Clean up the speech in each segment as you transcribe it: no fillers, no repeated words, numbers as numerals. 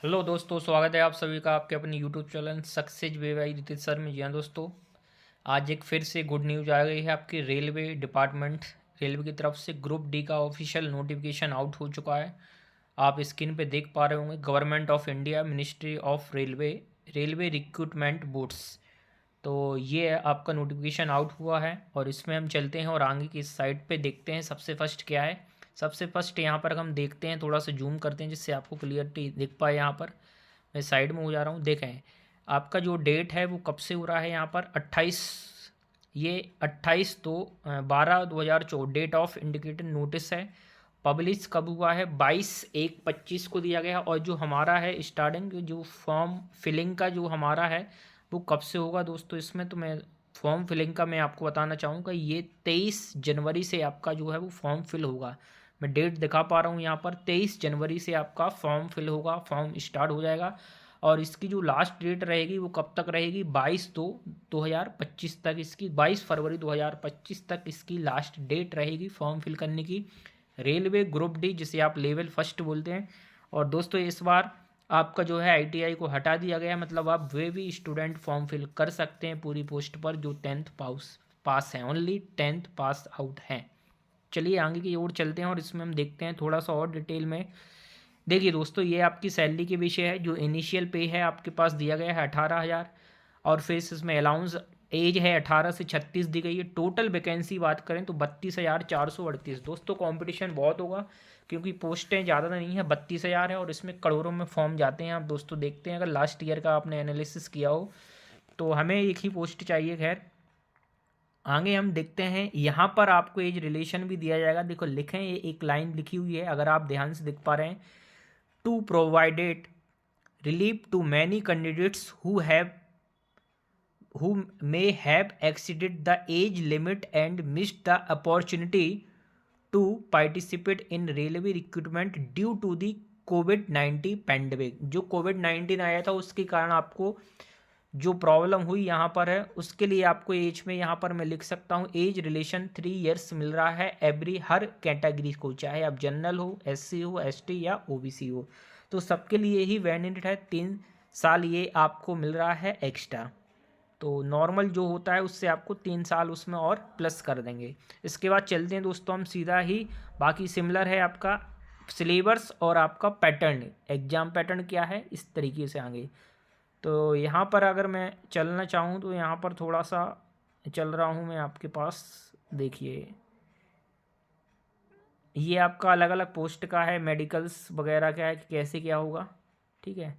Hello दोस्तों, स्वागत है आप सभी का आपके अपने YouTube channel success way by Ritesh sir में। जी हाँ दोस्तों, आज एक फिर से गुड न्यूज़ आ गई है। आपकी रेलवे डिपार्टमेंट रेलवे की तरफ से ग्रुप डी का ऑफिशियल नोटिफिकेशन आउट हो चुका है। आप स्क्रीन पे देख पा रहे होंगे, government of India, ministry of railway, railway recruitment boards. तो ये आपका नोटिफिकेशन आउट हुआ है और इसमें हम चलते हैं और आगे की इस साइड पे देखते हैं सबसे फर्स्ट क्या है। सबसे फर्स्ट यहाँ पर हम देखते हैं, थोड़ा सा जूम करते हैं जिससे आपको क्लियरिटी दिख पाए। यहाँ पर मैं साइड में हो जा रहा हूँ, देखें आपका जो डेट है वो कब से हो रहा है। यहाँ पर 28, ये 28/12/2024 डेट ऑफ इंडिकेटेड नोटिस है। पब्लिश कब हुआ है? 22/1/25 को दिया गया। और जो हमारा है स्टार्टिंग जो फॉर्म फिलिंग का जो हमारा है वो कब से होगा दोस्तों? इसमें तो मैं फॉर्म फिलिंग का मैं आपको बताना चाहूँगा, ये 23 जनवरी से आपका जो है वो फॉर्म फिल होगा। मैं डेट दिखा पा रहा हूँ यहाँ पर, 23 जनवरी से आपका फॉर्म फिल होगा, फॉर्म स्टार्ट हो जाएगा। और इसकी जो लास्ट डेट रहेगी वो कब तक रहेगी? 22/2/2025 तक, इसकी 22 फरवरी 2025 तक इसकी लास्ट डेट रहेगी फॉर्म फिल करने की। रेलवे ग्रुप डी, जिसे आप लेवल फर्स्ट बोलते हैं। और दोस्तों इस बार आपका जो है आईटीआई को हटा दिया गया है, मतलब आप वे भी स्टूडेंट फॉर्म फिल कर सकते हैं पूरी पोस्ट पर जो 10th पास हैं, ओनली 10th पास आउट हैं। चलिए आगे की ओर चलते हैं और इसमें हम देखते हैं थोड़ा सा और डिटेल में। देखिए दोस्तों, ये आपकी सैलरी के विषय है। जो इनिशियल पे है आपके पास दिया गया है 18,000, और फिर इसमें अलाउंस एज है 18 से 36 दी गई है। टोटल वैकेंसी बात करें तो 32,438। दोस्तों कंपटीशन बहुत होगा क्योंकि पोस्टें ज़्यादा नहीं है, 32,000 है और इसमें करोड़ों में फॉर्म जाते हैं। आप दोस्तों देखते हैं, अगर लास्ट ईयर का आपने एनालिसिस किया हो तो हमें एक ही पोस्ट चाहिए। खैर आगे हम देखते हैं, यहाँ पर आपको एज रिलेशन भी दिया जाएगा। देखो लिखें, ये एक लाइन लिखी हुई है, अगर आप ध्यान से देख पा रहे हैं। To provided relief to many candidates who may have exceeded the age limit and missed the opportunity to participate in railway recruitment due to the covid pandemic. जो कोविड-19 आया था उसके कारण आपको जो प्रॉब्लम हुई यहाँ पर है, उसके लिए आपको एज में यहाँ पर मैं लिख सकता हूँ एज रिलेशन 3 इयर्स मिल रहा है एवरी हर कैटेगरी को, चाहे आप जनरल हो, एससी हो, एसटी या ओबीसी हो। तो सबके लिए ही वैलिड है, 3 साल ये आपको मिल रहा है एक्स्ट्रा। तो नॉर्मल जो होता है उससे आपको 3 साल उसमें और प्लस कर देंगे। इसके बाद चलते हैं दोस्तों हम सीधा ही, बाकी सिमिलर है आपका सिलेबस और आपका पैटर्न, एग्जाम पैटर्न क्या है इस तरीके से आगे। तो यहाँ पर अगर मैं चलना चाहूँ तो यहाँ पर थोड़ा सा चल रहा हूँ मैं आपके पास। देखिए ये आपका अलग अलग पोस्ट का है, मेडिकल्स वगैरह का है कि कैसे क्या होगा, ठीक है।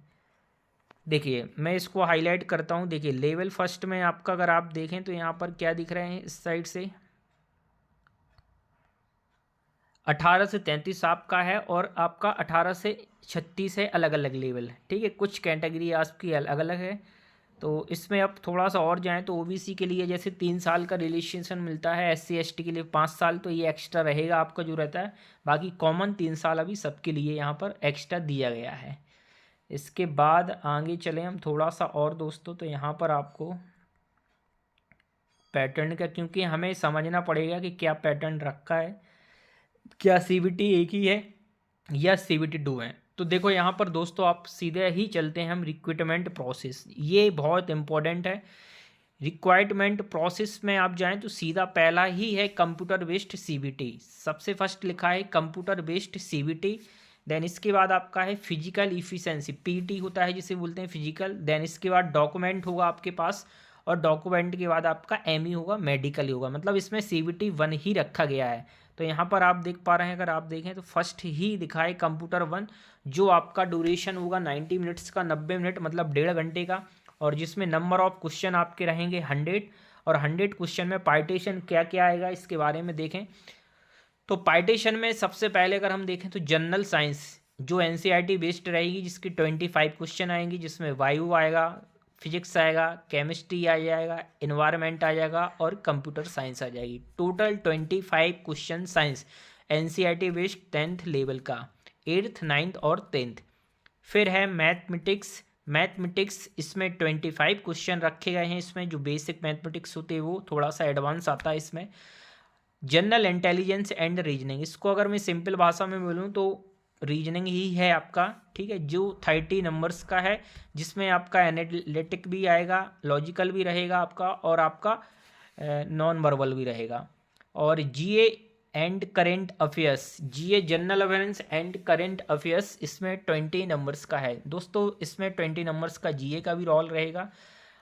देखिए मैं इसको हाईलाइट करता हूँ। देखिए लेवल फर्स्ट में आपका अगर आप देखें तो यहाँ पर क्या दिख रहे हैं इस साइड से, 18 से 33 आपका है और आपका 18 से 36 है, अलग अलग लेवल है, ठीक है। कुछ कैटेगरी आपकी अलग अलग है। तो इसमें अब थोड़ा सा और जाएं तो ओबीसी के लिए जैसे 3 साल का रिलेशेशन मिलता है, एससी एसटी के लिए 5 साल, तो ये एक्स्ट्रा रहेगा आपका जो रहता है। बाकी कॉमन 3 साल अभी सबके लिए यहाँ पर एक्स्ट्रा दिया गया है। इसके बाद आगे चलें हम थोड़ा सा और दोस्तों, तो यहाँ पर आपको पैटर्न का, क्योंकि हमें समझना पड़ेगा कि क्या पैटर्न रखा है, क्या सीबीटी एक ही है या सीबीटी 2 है। तो देखो यहाँ पर दोस्तों आप सीधे ही चलते हैं हम रिक्रूटमेंट प्रोसेस, ये बहुत इंपॉर्टेंट है। रिक्वायरमेंट प्रोसेस में आप जाएं तो सीधा पहला ही है कंप्यूटर बेस्ड सीबीटी, सबसे फर्स्ट लिखा है कंप्यूटर बेस्ड सीबीटी। देन इसके बाद आपका है फिजिकल इफिशिएंसी, पीटी होता है जिसे बोलते हैं फिजिकल। देन इसके बाद डॉक्यूमेंट होगा आपके पास, और डॉक्यूमेंट के बाद आपका एमई होगा, मेडिकल होगा, मतलब इसमें सीबीटी 1 ही रखा गया है। तो यहाँ पर आप देख पा रहे हैं, अगर आप देखें तो फर्स्ट ही दिखाए कंप्यूटर 1, जो आपका ड्यूरेशन होगा 90 मिनट्स का, 90 मिनट मतलब 1.5 घंटे का, और जिसमें नंबर ऑफ क्वेश्चन आपके रहेंगे 100। और 100 क्वेश्चन में पार्टीशन क्या क्या आएगा इसके बारे में देखें तो पार्टीशन में सबसे पहले अगर हम देखें तो जनरल साइंस जो एनसीईआरटी बेस्ड रहेगी, जिसकी 25 क्वेश्चन आएंगी, जिसमें वायु आएगा, फिजिक्स आएगा, केमिस्ट्री आ जाएगा, इन्वायरमेंट आ जाएगा और कंप्यूटर साइंस आ जाएगी। Total 25 question science NCERT based 10th level का, 8th 9th और 10th। फिर है मैथमेटिक्स, मैथमेटिक्स इसमें 25 क्वेश्चन रखे गए हैं। इसमें जो बेसिक मैथमेटिक्स होते हैं वो थोड़ा सा एडवांस आता है इसमें। जनरल इंटेलिजेंस एंड रीजनिंग, इसको अगर मैं सिंपल भाषा में बोलूँ तो रीजनिंग ही है आपका, ठीक है, जो 30 नंबर्स का है, जिसमें आपका एनालिटिक भी आएगा, लॉजिकल भी रहेगा आपका, और आपका नॉन वर्बल भी रहेगा। और GA and current affairs, GA general awareness and current affairs, इसमें 20 नंबर्स का है दोस्तों। इसमें 20 नंबर्स का जीए का भी रोल रहेगा,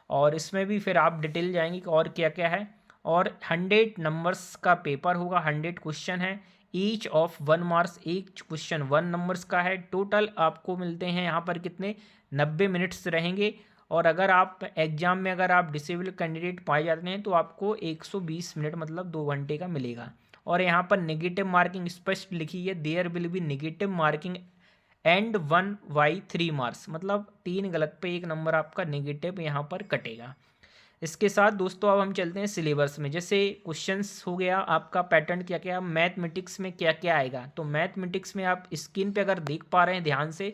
और इसमें भी फिर आप डिटेल जाएंगे कि और क्या क्या है। और 100 नंबर्स का पेपर होगा, 100 क्वेश्चन है, ईच ऑफ 1 मार्क्स, एक क्वेश्चन 1 नंबर्स का है। टोटल आपको मिलते हैं यहाँ पर कितने, 90 मिनट्स रहेंगे। और अगर आप एग्जाम में अगर आप डिसेबल कैंडिडेट पाए जाते हैं तो आपको 120 मिनट मतलब 2 घंटे का मिलेगा। और यहाँ पर नेगेटिव मार्किंग स्पष्ट लिखी है, there will be negative marking and 1/3 marks, मतलब 3 गलत पे 1 नंबर आपका नेगेटिव यहाँ पर कटेगा। इसके साथ दोस्तों अब हम चलते हैं सिलेबस में। जैसे क्वेश्चंस हो गया आपका, पैटर्न क्या क्या, मैथमेटिक्स में क्या क्या आएगा। तो मैथमेटिक्स में आप स्क्रीन पे अगर देख पा रहे हैं ध्यान से,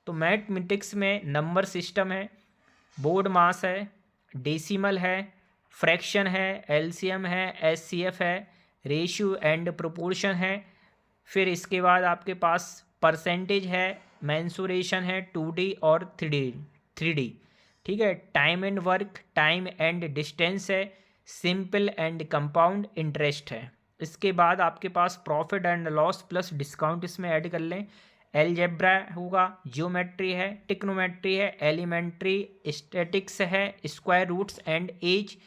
तो मैथमेटिक्स में नंबर सिस्टम है, बोर्ड मास है, डेसिमल है, फ्रैक्शन है, एलसीएम है, एचसीएफ है, रेशियो एंड प्रोपोर्शन है। फिर इसके बाद आपके पास परसेंटेज है, मेंसुरेशन है, 2D और 3D, ठीक है, time and work, time and distance है, सिंपल एंड कंपाउंड इंटरेस्ट है। इसके बाद आपके पास profit and loss plus discount इसमें ऐड कर लें, एलजेब्रा होगा, जियोमेट्री है, टिक्नोमेट्री है, एलिमेंट्री, स्टैटिक्स है, square roots and age,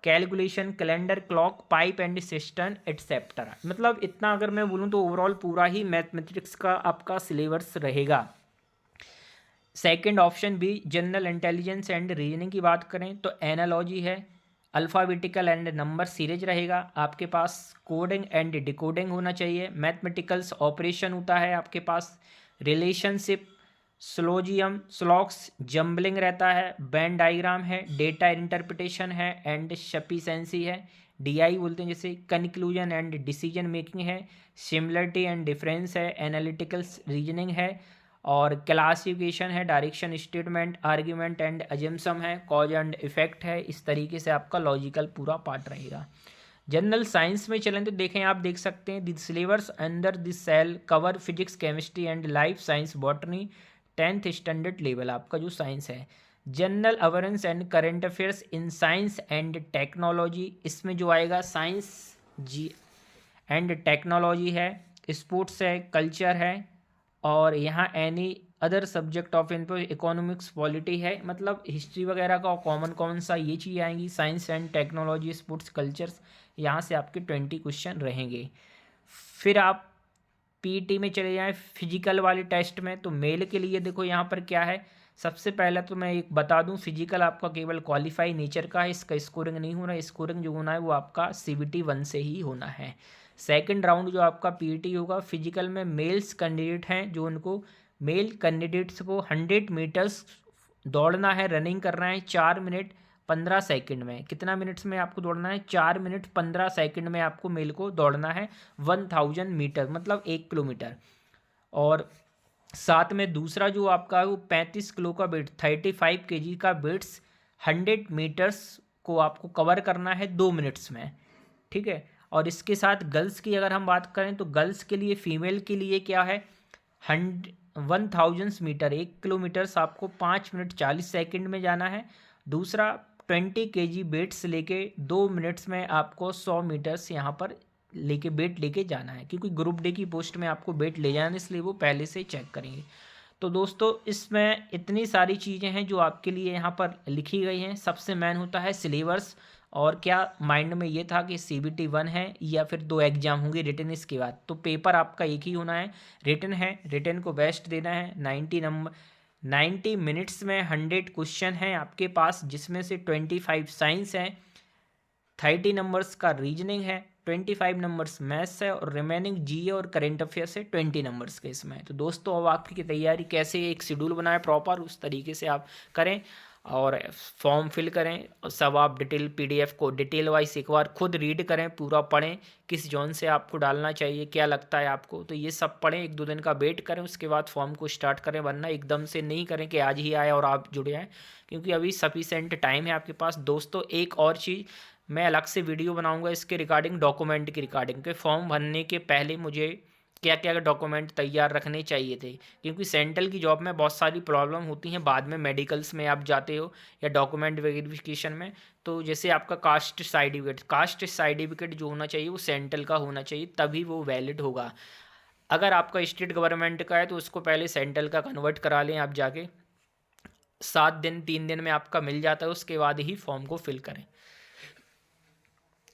calculation, calendar, clock, pipe and system etcetera. मतलब इतना अगर मैं बोलूँ तो ओवरऑल पूरा ही मैथमेटिक्स का आपका सिलेबस रहेगा। सेकंड ऑप्शन भी जनरल इंटेलिजेंस एंड रीजनिंग की बात करें तो एनालॉजी है, अल्फ़ाबेटिकल एंड नंबर सीरीज रहेगा आपके पास, कोडिंग एंड डिकोडिंग होना चाहिए, मैथमेटिकल्स ऑपरेशन होता है आपके पास, रिलेशनशिप, स्लोजियम, स्लॉक्स, जम्बलिंग रहता है, बैन डायग्राम है, डेटा इंटरप्रिटेशन है एंड सफिशेंसी है, डीआई बोलते हैं जैसे, कंक्लूजन एंड डिसीजन मेकिंग है, सिमिलरिटी एंड डिफरेंस है, एनालिटिकल रीजनिंग है, और क्लासिफिकेशन है, direction statement, argument and assumption है, कॉज एंड इफेक्ट है। इस तरीके से आपका लॉजिकल पूरा पार्ट रहेगा। जनरल साइंस में चलें तो देखें, आप देख सकते हैं the syllabus under this cell cover physics, chemistry and life science, botany, 10th standard level आपका जो साइंस है। General awareness and current affairs in science and technology, इसमें जो आएगा साइंस जी एंड टेक्नोलॉजी है, स्पोर्ट्स है, कल्चर है, और यहाँ एनी अदर सब्जेक्ट ऑफ इनको इकोनॉमिक्स, पॉलिटी है, मतलब हिस्ट्री वगैरह का कॉमन कौन सा ये चीज़ आएंगी, science and technology, sports, cultures, यहाँ से आपके 20 क्वेश्चन रहेंगे। फिर आप पीटी में चले जाएं फिजिकल वाले टेस्ट में, तो मेल के लिए देखो यहाँ पर क्या है। सबसे पहले तो मैं एक बता दूं, फिजिकल आपका केवल क्वालिफाई नेचर का है, इसका स्कोरिंग नहीं होना, स्कोरिंग जो होना है वो आपका CBT 1 से ही होना है। सेकंड राउंड जो आपका पीटी होगा, फिजिकल में मेल्स कैंडिडेट हैं जो उनको, मेल कैंडिडेट्स को 100 मीटर्स दौड़ना है, रनिंग करना है 4 मिनट 15 सेकंड में। कितना मिनट्स में आपको दौड़ना है, 4 मिनट 15 सेकंड में आपको मेल को दौड़ना है 1000 मीटर, मतलब 1 किलोमीटर। और साथ में दूसरा जो आपका है वो 35 किलो का वेट, 35 kg का वेट्स 100 मीटर्स को आपको कवर करना है 2 मिनट्स में, ठीक है। और इसके साथ गर्ल्स की अगर हम बात करें तो गर्ल्स के लिए, फीमेल के लिए क्या है, 1000 मीटर 1 किलोमीटर्स आपको 5 मिनट 40 सेकंड में जाना है। दूसरा 20 kg वेट्स लेके 2 मिनट्स में आपको 100 मीटर्स यहाँ पर लेके वेट लेके जाना है, क्योंकि ग्रुप डे की पोस्ट में आपको वेट ले जाना है, इसलिए वो पहले से चेक करेंगे। तो दोस्तों इसमें इतनी सारी चीज़ें हैं जो आपके लिए यहाँ पर लिखी गई हैं। सबसे मेन होता है सिलेबस, और क्या माइंड में ये था कि CBT 1 है या फिर 2 एग्जाम होंगे रिटन इसके बाद, तो पेपर आपका एक ही होना है, रिटन है, रिटन को बेस्ट देना है। 90 मिनट्स में 100 क्वेश्चन हैं आपके पास, जिसमें से 25 साइंस है, 30 नंबर्स का रीजनिंग है, 25 नंबर्स मैथ्स है, और रिमेनिंग जीए और करेंट अफेयर्स है 20 नंबर्स के इसमें। तो दोस्तों अब आपकी तैयारी कैसे, एक शेड्यूल बनाए प्रॉपर, उस तरीके से आप करें और फॉर्म फिल करें, और सब आप डिटेल PDF को डिटेल वाइज एक बार खुद रीड करें, पूरा पढ़ें, किस जोन से आपको डालना चाहिए, क्या लगता है आपको, तो ये सब पढ़ें, 1-2 दिन का वेट करें, उसके बाद फॉर्म को स्टार्ट करें। वरना एकदम से नहीं करें कि आज ही आए और आप जुड़े आए, क्योंकि अभी सफिशेंट टाइम है आपके पास। दोस्तों एक और चीज़, मैं अलग से वीडियो बनाऊंगा इसके रिगार्डिंग, डॉक्यूमेंट की रिगार्डिंग के फॉर्म भरने के पहले मुझे क्या क्या डॉक्यूमेंट तैयार रखने चाहिए थे, क्योंकि सेंट्रल की जॉब में बहुत सारी प्रॉब्लम होती हैं बाद में मेडिकल्स में आप जाते हो या डॉक्यूमेंट वेरिफिकेशन में। तो जैसे आपका कास्ट सर्टिफिकेट जो होना चाहिए वो सेंट्रल का होना चाहिए, तभी वो वैलिड होगा। अगर आपका स्टेट गवर्नमेंट का है तो उसको पहले सेंट्रल का कन्वर्ट करा लें आप जाके, 7 दिन 3 दिन में आपका मिल जाता है, उसके बाद ही फॉर्म को फिल करें।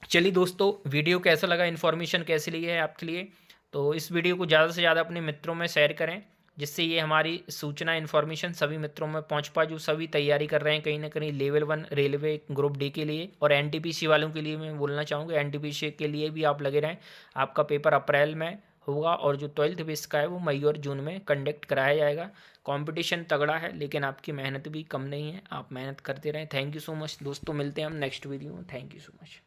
चलिए दोस्तों, वीडियो कैसा लगा, इन्फॉर्मेशन कैसी लगी है आपके लिए, तो इस वीडियो को ज़्यादा से ज़्यादा अपने मित्रों में शेयर करें, जिससे ये हमारी सूचना इन्फॉर्मेशन सभी मित्रों में पहुंच पाए जो सभी तैयारी कर रहे हैं कहीं ना कहीं लेवल 1 रेलवे ग्रुप डी के लिए। और एनटीपीसी वालों के लिए मैं बोलना चाहूँगा, एनटीपीसी के लिए भी आप लगे रहें। आपका पेपर अप्रैल में होगा और जो 12th बेस का है वो मई और जून में कंडक्ट कराया जाएगा। कंपटीशन तगड़ा है, लेकिन आपकी मेहनत भी कम नहीं है, आप मेहनत करते रहें। थैंक यू सो मच दोस्तों, मिलते हैं हम नेक्स्ट वीडियो में। Thank you so much.